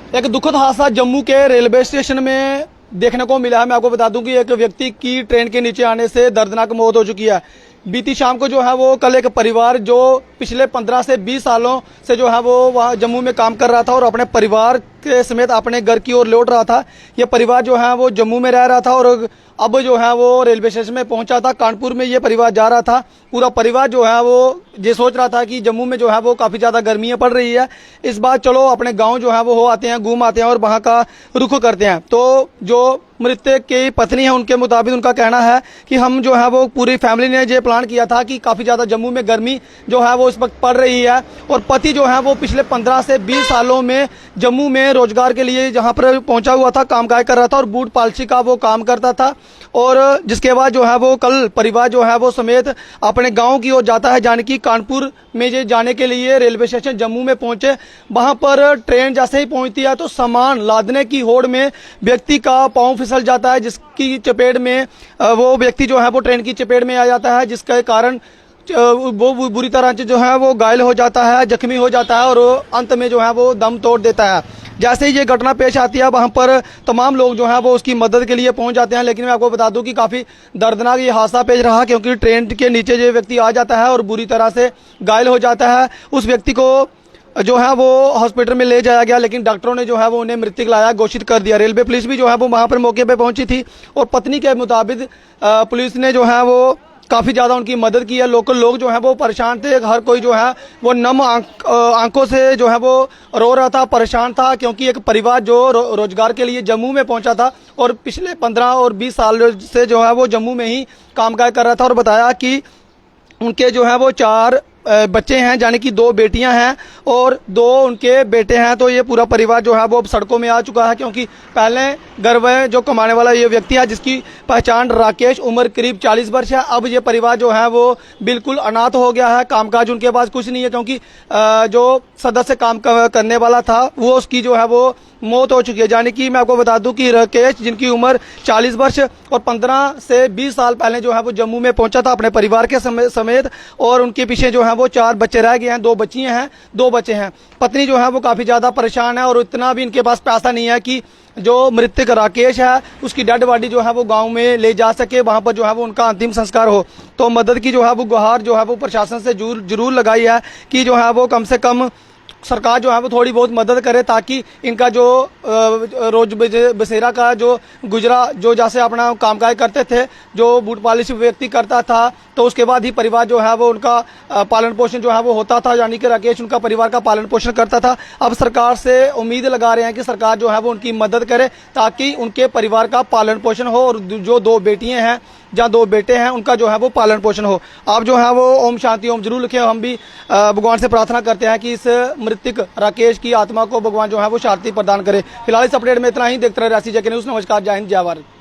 एक दुखद हादसा जम्मू के रेलवे स्टेशन में देखने को मिला है। मैं आपको बता दूं कि एक व्यक्ति की ट्रेन के नीचे आने से दर्दनाक मौत हो चुकी है। बीती शाम को जो है वो कल एक परिवार जो पिछले 15 से 20 सालों से जो है वो वहाँ जम्मू में काम कर रहा था और अपने परिवार के समेत अपने घर की ओर लौट रहा था। ये परिवार जो है वो जम्मू में रह रहा था और अब जो है वो रेलवे स्टेशन में पहुंचा था। कानपुर में ये परिवार जा रहा था। पूरा परिवार जो है वो ये सोच रहा था कि जम्मू में जो है वो काफ़ी ज़्यादा गर्मियाँ पड़ रही है, इस बार चलो अपने गांव जो है वो हो आते हैं, घूम आते हैं और वहाँ का रुख करते हैं। तो जो मृतक की पत्नी है उनके मुताबिक उनका कहना है कि हम जो है वो पूरी फैमिली ने ये प्लान किया था कि काफ़ी ज़्यादा जम्मू में गर्मी जो है वो इस वक्त पड़ रही है और पति जो है वो पिछले 15 से 20 सालों में जम्मू में रोजगार के लिए जहाँ पर पहुंचा हुआ था, कामकाज कर रहा था और बूट पालसी का वो काम करता था। और जिसके बाद जो है वो कल परिवार जो है वो समेत अपने गांव की ओर जाता है। जानकी कानपुर में ये जाने के लिए रेलवे स्टेशन जम्मू में पहुंचे। वहां पर ट्रेन जैसे ही पहुंचती है तो सामान लादने की होड़ में व्यक्ति का पांव फिसल जाता है, जिसकी चपेट में वो व्यक्ति जो है वो ट्रेन की चपेट में आ जाता है, जिसके कारण वो बुरी तरह से जो है वो घायल हो जाता है, जख्मी हो जाता है और अंत में जो है वो दम तोड़ देता है। जैसे ही ये घटना पेश आती है वहाँ पर तमाम लोग जो हैं वो उसकी मदद के लिए पहुँच जाते हैं। लेकिन मैं आपको बता दूं कि काफ़ी दर्दनाक ये हादसा पेश रहा, क्योंकि ट्रेन के नीचे ये व्यक्ति आ जाता है और बुरी तरह से घायल हो जाता है। उस व्यक्ति को जो है वो हॉस्पिटल में ले जाया गया, लेकिन डॉक्टरों ने जो है वो उन्हें मृतक लाया घोषित कर दिया। रेलवे पुलिस भी जो है वो वहाँ पर मौके पर पहुंची थी और पत्नी के मुताबिक पुलिस ने जो है वो काफ़ी ज़्यादा उनकी मदद की है। लोकल लोग जो है वो परेशान थे, हर कोई जो है वो नम आंखों से जो है वो रो रहा था, परेशान था, क्योंकि एक परिवार जो रोजगार के लिए जम्मू में पहुंचा था और पिछले 15 और 20 साल से जो है वो जम्मू में ही कामकाज कर रहा था। और बताया कि उनके जो है वो 4 बच्चे हैं, यानी कि 2 बेटियां हैं और 2 उनके बेटे हैं। तो ये पूरा परिवार जो है वो सड़कों में आ चुका है, क्योंकि पहले घर में जो कमाने वाला ये व्यक्ति है जिसकी पहचान राकेश, उम्र करीब 40 वर्ष है। अब ये परिवार जो है वो बिल्कुल अनाथ हो गया है, कामकाज उनके पास कुछ नहीं है, क्योंकि जो सदस्य काम करने वाला था वो उसकी जो है वो मौत हो चुकी है। यानी कि मैं आपको बता दूं कि राकेश, जिनकी उम्र 40 वर्ष और 15 से 20 साल पहले जो है वो जम्मू में पहुंचा था अपने परिवार के समेत और उनके पीछे जो है वो 4 बच्चे रह गए हैं, 2 बच्चियां हैं, 2 बच्चे हैं। पत्नी जो है वो काफ़ी ज़्यादा परेशान है और इतना भी इनके पास पैसा नहीं है कि जो मृतक राकेश है उसकी डेड बॉडी जो है वो गांव में ले जा सके, वहां पर जो है वो उनका अंतिम संस्कार हो। तो मदद की जो है वो गुहार जो है वो प्रशासन से जरूर लगाई है कि जो है वो कम से कम सरकार जो है वो थोड़ी बहुत मदद करे, ताकि इनका जो रोज बसेरा का जो गुजरा, जो जैसे अपना कामकाज करते थे, जो बूट पॉलिश व्यक्ति करता था, तो उसके बाद ही परिवार जो है वो उनका पालन पोषण जो है वो होता था। यानी कि राकेश उनका परिवार का पालन पोषण करता था। अब सरकार से उम्मीद लगा रहे हैं कि सरकार जो है वो उनकी मदद करे ताकि उनके परिवार का पालन पोषण हो और जो 2 बेटियां हैं या 2 बेटे हैं उनका जो है वो पालन पोषण हो। आप जो है वो ओम शांति ओम जरूर लिखें। हम भी भगवान से प्रार्थना करते हैं कि इस मृतक राकेश की आत्मा को भगवान जो है वो शांति प्रदान करे। फिलहाल इस अपडेट में इतना ही। देखते रहे रियासी जेके न्यूज़। नमस्कार, जय हिंद, जय भारत।